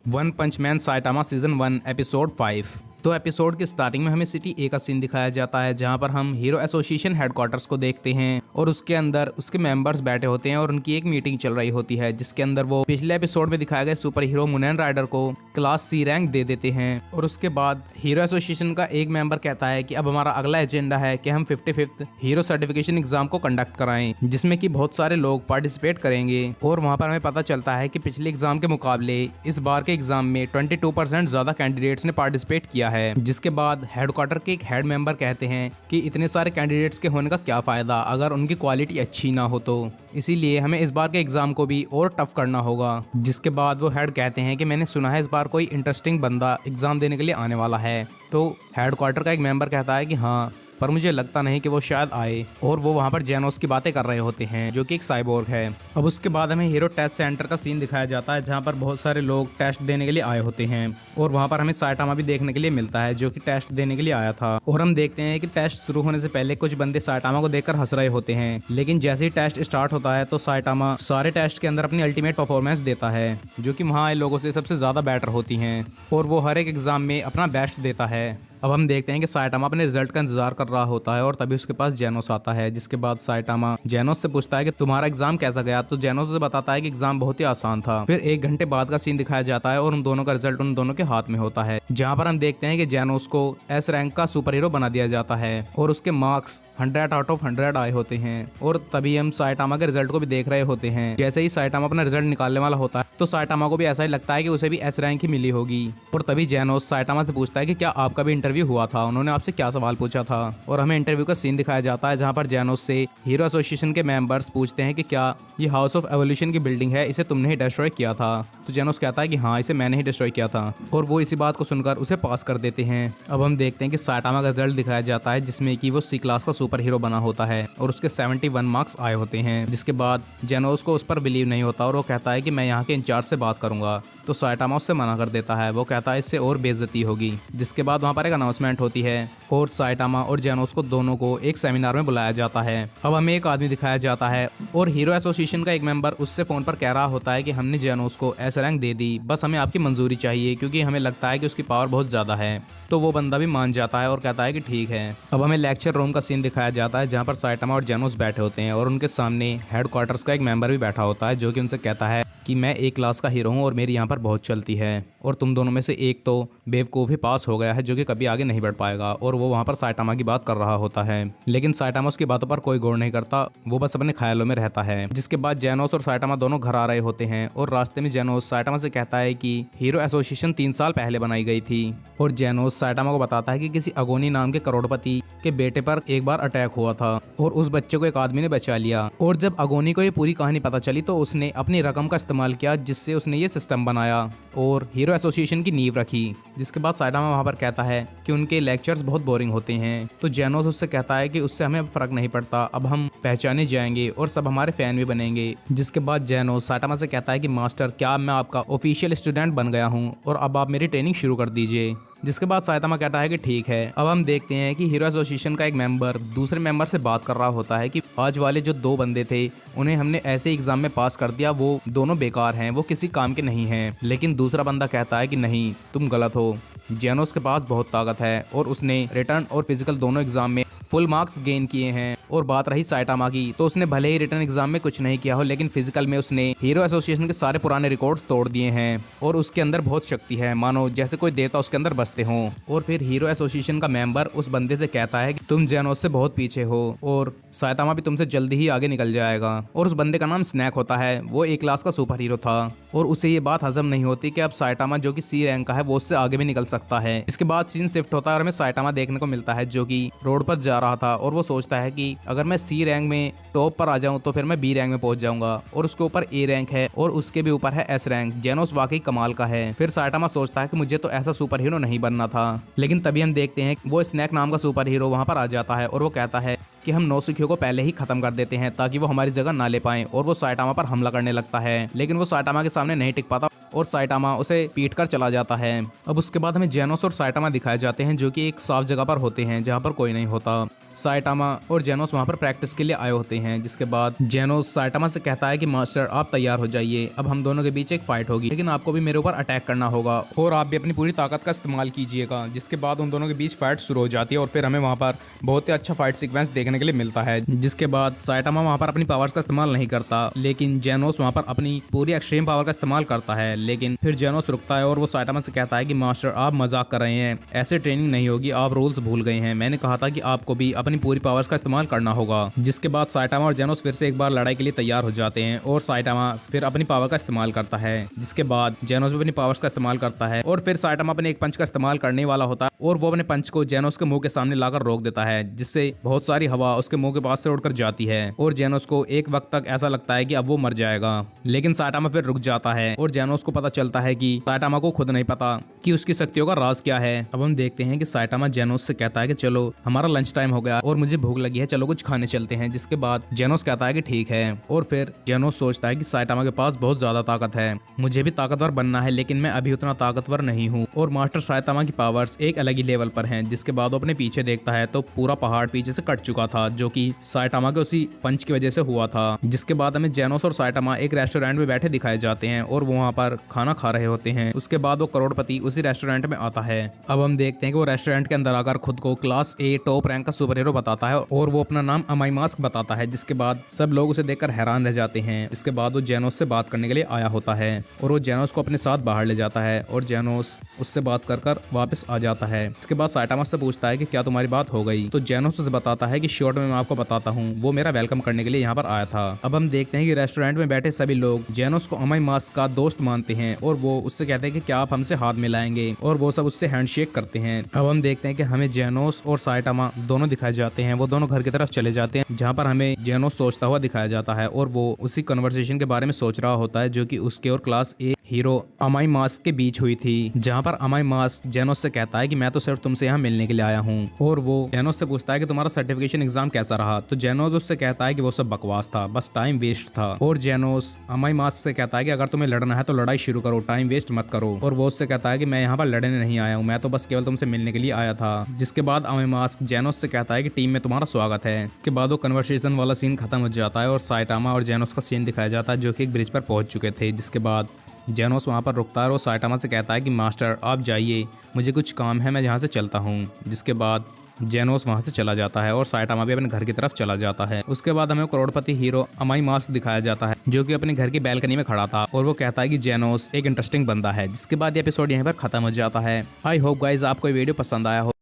One पंच man Saitama season 1 episode 5। तो episode की starting में हमें सिटी ए का सीन दिखाया जाता है, जहां पर हम हीरो एसोसिएशन हेडक्वार्टर्स को देखते हैं और उसके अंदर उसके मेंबर्स बैठे होते हैं और उनकी एक मीटिंग चल रही होती है, जिसके अंदर वो पिछले एपिसोड में दिखाए गए सुपर हीरो मुनैन राइडर को क्लास सी रैंक दे देते हैं। और उसके बाद हीरो एसोसिएशन का एक मेंबर कहता है कि अब हमारा अगला एजेंडा है कि हम 55th हीरो सर्टिफिकेशन एग्जाम को कंडक्ट कराएं, जिसमें कि बहुत सारे लोग पार्टिसिपेट करेंगे। और वहां पर हमें पता चलता है कि पिछले एग्जाम के मुकाबले इस बार के एग्जाम में 22% ज्यादा कैंडिडेट्स ने पार्टिसिपेट किया है। जिसके बाद हेडक्वार्टर के एक हेड मेंबर कहते हैं कि इतने सारे कैंडिडेट्स के होने का क्या फायदा अगर उनकी क्वालिटी अच्छी ना हो, तो इसीलिए हमें इस बार के एग्जाम को भी और टफ करना होगा। जिसके बाद वो हेड कहते हैं कि मैंने सुना है इस बार कोई इंटरेस्टिंग बंदा एग्जाम देने के लिए आने वाला है। तो हेडक्वार्टर का एक मेंबर कहता है कि हाँ, पर मुझे लगता नहीं कि वो शायद आए। और वो वहाँ पर जेनोस की बातें कर रहे होते हैं, जो कि एक साइबोर्ग है। अब उसके बाद हमें हीरो टेस्ट सेंटर का सीन दिखाया जाता है, जहाँ पर बहुत सारे लोग टेस्ट देने के लिए आए होते हैं। और वहाँ पर हमें साइटामा भी देखने के लिए मिलता है, जो कि टेस्ट देने के लिए आया था। और हम देखते हैं कि टेस्ट शुरू होने से पहले कुछ बंदे साइटामा को देखकर हंस रहे होते हैं, लेकिन जैसे ही टेस्ट स्टार्ट होता है तो साइटामा सारे टेस्ट के अंदर अपनी अल्टीमेट परफॉर्मेंस देता है, जो कि वहाँ आए लोगों से सबसे ज्यादा बेटर होती हैं। और वो हर एक एग्जाम में अपना बेस्ट देता है। अब हम देखते हैं कि साइटामा अपने रिजल्ट का इंतजार कर रहा होता है और तभी उसके पास जेनोस आता है। जिसके बाद साइटामा जेनोस से पूछता है कि तुम्हारा एग्जाम कैसा गया, तो जेनोस से बताता है कि एग्जाम बहुत ही आसान था। फिर 1 घंटे बाद का सीन दिखाया जाता है और उन दोनों का रिजल्ट उन दोनों के हाथ में होता है, जहाँ पर हम देखते हैं कि जेनोस को एस रैंक का सुपर हीरो बना दिया जाता है और उसके मार्क्स 100 आउट ऑफ 100 आए होते हैं। और तभी हम साइटामा के रिजल्ट को भी देख रहे होते हैं। जैसे ही साइटामा अपना रिजल्ट निकालने वाला होता है तो साइटामा को भी ऐसा ही लगता है कि उसे भी एस रैंक ही मिली होगी। और तभी जेनोस साइटामा से पूछता है कि क्या आपका भी इंटरव्यू हुआ था, उन्होंने आपसे क्या सवाल पूछा था। और हमें इंटरव्यू का सीन दिखाया जाता है, जहां पर जेनोस से हीरो एसोसिएशन के मेंबर्स पूछते हैं कि क्या ये हाउस ऑफ एवोल्यूशन की बिल्डिंग है, इसे तुमने ही डिस्ट्रॉय किया था। तो जेनोस कहता है कि हाँ, इसे मैंने ही डिस्ट्रॉय किया था। और वो इसी बात को सुनकर उसे पास कर देते हैं। अब हम देखते हैं कि साइटामा का रिजल्ट दिखाया जाता है, जिसमें कि वो सी क्लास का सुपर हीरो बना होता है और उसके 71 मार्क्स आए होते हैं। जिसके बाद जेनोस को उस पर बिलीव नहीं होता और वो कहता है कि मैं यहाँ के इंचार्ज से बात करूंगा। तो साइटामा उससे मना कर देता है। वो कहता है इससे और बेइज्जती होगी। जिसके बाद वहाँ पर एक अनाउंसमेंट होती है और साइटामा और जेनोस को दोनों को एक सेमिनार में बुलाया जाता है। अब हमें एक आदमी दिखाया जाता है और हीरो एसोसिएशन का एक मेंबर उससे फोन पर कह रहा होता है कि हमने जेनोस को एस रैंक दे दी, बस हमें आपकी मंजूरी चाहिए, क्योंकि हमें लगता है कि उसकी पावर बहुत ज्यादा है। तो वो बंदा भी मान जाता है और कहता है कि ठीक है। अब हमें लेक्चर रूम का सीन दिखाया जाता है, जहाँ पर साइटामा और जेनोस बैठे होते हैं और उनके सामने हेडक्वार्टर्स का एक मेंबर भी बैठा होता है, जो कि उनसे कहता है कि मैं एक क्लास का हीरो हूँ और मेरी यहाँ पर बहुत चलती है, और तुम दोनों में से एक तो बेवकूफ़ ही पास हो गया है, जो कि कभी आगे नहीं बढ़ पाएगा। और वो वहाँ पर साइटामा की बात कर रहा होता है, लेकिन साइटामा उसकी बातों पर कोई गौर नहीं करता, वो बस अपने ख्यालों में रहता है। जिसके बाद जेनोस और साइटामा दोनों घर आ रहे होते हैं और रास्ते में जेनोस साइटामा से कहता है कि हीरो एसोसिएशन 3 साल पहले बनाई गई थी। और जेनोस साइटामा को बताता है कि किसी अगोनी नाम के करोड़पति के बेटे पर एक बार अटैक हुआ था और उस बच्चे को एक आदमी ने बचा लिया। और जब अगोनी को ये पूरी कहानी पता चली तो उसने अपनी रकम का इस्तेमाल किया, जिससे उसने ये सिस्टम बनाया और हीरो एसोसिएशन की नींव रखी। जिसके बाद साइटामा वहाँ पर कहता है कि उनके लेक्चर्स बहुत बोरिंग होते हैं। तो जेनोस उससे कहता है कि उससे हमें अब फर्क नहीं पड़ता, अब हम पहचाने जाएंगे और सब हमारे फैन भी बनेंगे। जिसके बाद जेनोस साइटामा से कहता है कि मास्टर, क्या मैं आपका ऑफिशियल स्टूडेंट बन गया हूँ और अब आप मेरी ट्रेनिंग शुरू कर दीजिए। जिसके बाद साइटामा कहता है कि ठीक है। अब हम देखते हैं कि हीरो एसोसिएशन का एक मेंबर दूसरे मेंबर से बात कर रहा होता है कि आज वाले जो 2 बंदे थे उन्हें हमने ऐसे एग्जाम में पास कर दिया, वो दोनों बेकार हैं, वो किसी काम के नहीं हैं। लेकिन दूसरा बंदा कहता है कि नहीं, तुम गलत हो, जेनोस के पास बहुत ताकत है और उसने रिटर्न और फिजिकल दोनों एग्जाम में फुल मार्क्स गेन किए हैं। और बात रही साइटामा की, तो उसने भले ही रिटर्न एग्जाम में कुछ नहीं किया हो, लेकिन फिजिकल में उसने हीरो एसोसिएशन के सारे पुराने रिकॉर्ड्स तोड़ दिए हैं और उसके अंदर बहुत शक्ति है, मानो जैसे कोई देवता उसके अंदर बसते हों। और फिर हीरो एसोसिएशन का मेंबर उस बंदे से कहता है कि तुम जेनोस से बहुत पीछे हो और साइटामा भी तुमसे जल्दी ही आगे निकल जाएगा। और उस बंदे का नाम स्नैक होता है, वो एक क्लास का सुपर हीरो था और उसे ये बात हजम नहीं होती कि अब साइटामा जो कि सी रैंक का है वो उससे आगे भी निकल सकता है। इसके बाद सीन शिफ्ट होता है और हमें साइटामा देखने को मिलता है, जो कि रोड पर जा रहा था और वो सोचता है कि अगर मैं सी रैंक में टॉप पर आ जाऊं तो फिर मैं बी रैंक में पहुंच जाऊंगा। और उसके ऊपर ए रैंक है और उसके भी ऊपर है एस रैंक। जेनोस वाकई कमाल का है। फिर साइटामा सोचता है कि मुझे तो ऐसा सुपर हीरो नहीं बनना था, लेकिन तभी हम देखते हैं वो स्नैक नाम का सुपर हीरो वहां पर आ जाता है और वो कहता है कि हम नौसिखियों को पहले ही खत्म कर देते हैं ताकि वो हमारी जगह ना ले पाएं। और वो साइटामा पर हमला करने लगता है, लेकिन वो साइटामा के सामने नहीं टिक पाता और साइटामा उसे पीट कर चला जाता है। अब उसके बाद हमें जेनोस और साइटामा दिखाए जाते हैं जो कि एक साफ जगह पर होते हैं जहाँ पर कोई नहीं होता। साइटामा और जेनोस वहाँ पर प्रैक्टिस के लिए आए होते हैं, जिसके बाद जेनोस साइटामा से कहता है कि मास्टर आप तैयार हो जाइए, अब हम दोनों के बीच एक फाइट होगी, लेकिन आपको भी मेरे ऊपर अटैक करना होगा और आप भी अपनी पूरी ताकत का इस्तेमाल कीजिएगा। जिसके बाद उन दोनों के बीच फाइट शुरू हो जाती है और फिर हमें वहाँ पर बहुत ही अच्छा फाइट सीक्वेंस देखने के लिए मिलता है। जिसके बाद साइटामा वहाँ पर अपनी पावर्स का इस्तेमाल नहीं करता, लेकिन जेनोस वहाँ पर अपनी पूरी एक्सट्रीम पावर का इस्तेमाल करता है। लेकिन फिर जेनोस रुकता है और वो साइटामा से कहता है कि मास्टर आप मजाक कर रहे हैं, ऐसे ट्रेनिंग नहीं होगी, आप रूल्स भूल गए हैं, मैंने कहा था कि आपको भी अपनी पूरी पावर्स का इस्तेमाल करना होगा। जिसके बाद साइटामा और जेनोस फिर से एक बार लड़ाई के लिए तैयार हो जाते हैं और साइटामा फिर अपनी पावर का इस्तेमाल करता है। जिसके बाद जेनोस भी अपनी पावर्स का इस्तेमाल करता है और फिर साइटामा अपने एक पंच का इस्तेमाल करने वाला होता है और वो अपने पंच को जेनोस के मुंह के सामने लाकर रोक देता है, जिससे बहुत सारी हवा उसके मुंह के पास से उड़कर जाती है और जेनोस को एक वक्त तक ऐसा लगता है कि अब वो मर जाएगा। लेकिन साइटामा फिर रुक जाता है और जेनोस को पता चलता है कि साइटामा को खुद नहीं पता कि उसकी शक्तियों का राज क्या है। अब हम देखते हैं कि साइटामा जेनोस से कहता है कि चलो हमारा लंच टाइम हो गया और मुझे भूख लगी है, चलो कुछ खाने चलते हैं। जिसके बाद जेनोस कहता है कि ठीक है और फिर जेनोस सोचता है कि साइटामा के पास बहुत ज्यादा ताकत है, मुझे भी ताकतवर बनना है, लेकिन मैं अभी उतना ताकतवर नहीं हूँ और मास्टर साइटामा की पावर्स एक अलग ही लेवल पर हैं। जिसके बाद वो अपने पीछे देखता है तो पूरा पहाड़ पीछे से कट चुका था, जो कि साइटामा के उसी पंच की वजह से हुआ था। जिसके बाद हमें जेनोस और साइटामा एक रेस्टोरेंट में बैठे दिखाए जाते हैं और वो वहाँ पर खाना खा रहे होते हैं। उसके बाद वो करोड़पति उसी रेस्टोरेंट में आता है। अब हम देखते हैं कि वो रेस्टोरेंट के अंदर आकर खुद को क्लास ए टॉप रैंक का सुपर हीरो बताता है और वो अपना नाम अमाई मास्क बताता है। जिसके बाद सब लोग उसे देखकर हैरान रह जाते हैं। इसके बाद वो जेनोस से बात करने के लिए आया होता है और वो जेनोस को अपने साथ बाहर ले जाता है और जेनोस उससे बात कर वापस आ जाता है। इसके बाद साइटामा से पूछता है कि क्या तुम्हारी बात हो गई, तो जेनोस उसे बताता है कि शॉर्ट में मैं आपको बताता हूँ, वो मेरा वेलकम करने के लिए यहाँ पर आया था। अब हम देखते हैं कि रेस्टोरेंट में बैठे सभी लोग जेनोस को अमाई मास्क का दोस्त मानते हैं और वो उससे कहते हैं कि क्या आप हमसे हाथ मिलाएंगे और वो सब उससे हैंडशेक करते हैं। अब हम देखते हैं कि हमें जेनोस और साइटामा दोनों दिखाए जाते हैं, वो दोनों घर की तरफ चले जाते हैं जहाँ पर हमें जेनोस सोचता हुआ दिखाया जाता है और वो उसी कन्वर्सेशन के बारे में सोच रहा होता है जो कि उसके और क्लास ए हीरो अमाई मास्क के बीच हुई थी, जहाँ पर अमाई मास्क जेनोस से कहता है कि मैं तो सिर्फ तुमसे यहाँ मिलने के लिए आया हूँ और वो जेनोस से पूछता है कि तुम्हारा सर्टिफिकेशन एग्जाम कैसा रहा, तो जेनोस उससे कहता है कि वो सब बकवास था, बस टाइम वेस्ट था। और जेनोस अमाई मास्क से कहता है कि अगर तुम्हें लड़ना है तो लड़ाई शुरू करो, टाइम वेस्ट मत करो। और वो उससे कहता है कि मैं यहाँ पर लड़ने नहीं आया हूँ, मैं तो बस केवल तुमसे मिलने के लिए आया था। जिसके बाद अमाई मास्क जेनोस से कहता है कि टीम में तुम्हारा स्वागत है। इसके बाद वो कन्वर्सेशन वाला सीन खत्म हो जाता है और साइटामा और जेनोस का सीन दिखाया जाता है जो कि एक ब्रिज पर पहुंच चुके थे। जिसके बाद जेनोस वहाँ पर रुकता है और साइटामा से कहता है कि मास्टर आप जाइए, मुझे कुछ काम है, मैं यहाँ से चलता हूँ। जिसके बाद जेनोस वहाँ से चला जाता है और साइटामा भी अपने घर की तरफ चला जाता है। उसके बाद हमें करोड़पति हीरो अमाई मास्क दिखाया जाता है जो कि अपने घर की बैल्कनी में खड़ा था और वो कहता है कि जेनोस एक इंटरेस्टिंग बंदा है। जिसके बाद ये एपिसोड यहीं पर खत्म हो जाता है। आई होप गाइज आपको ये वीडियो पसंद आया हो।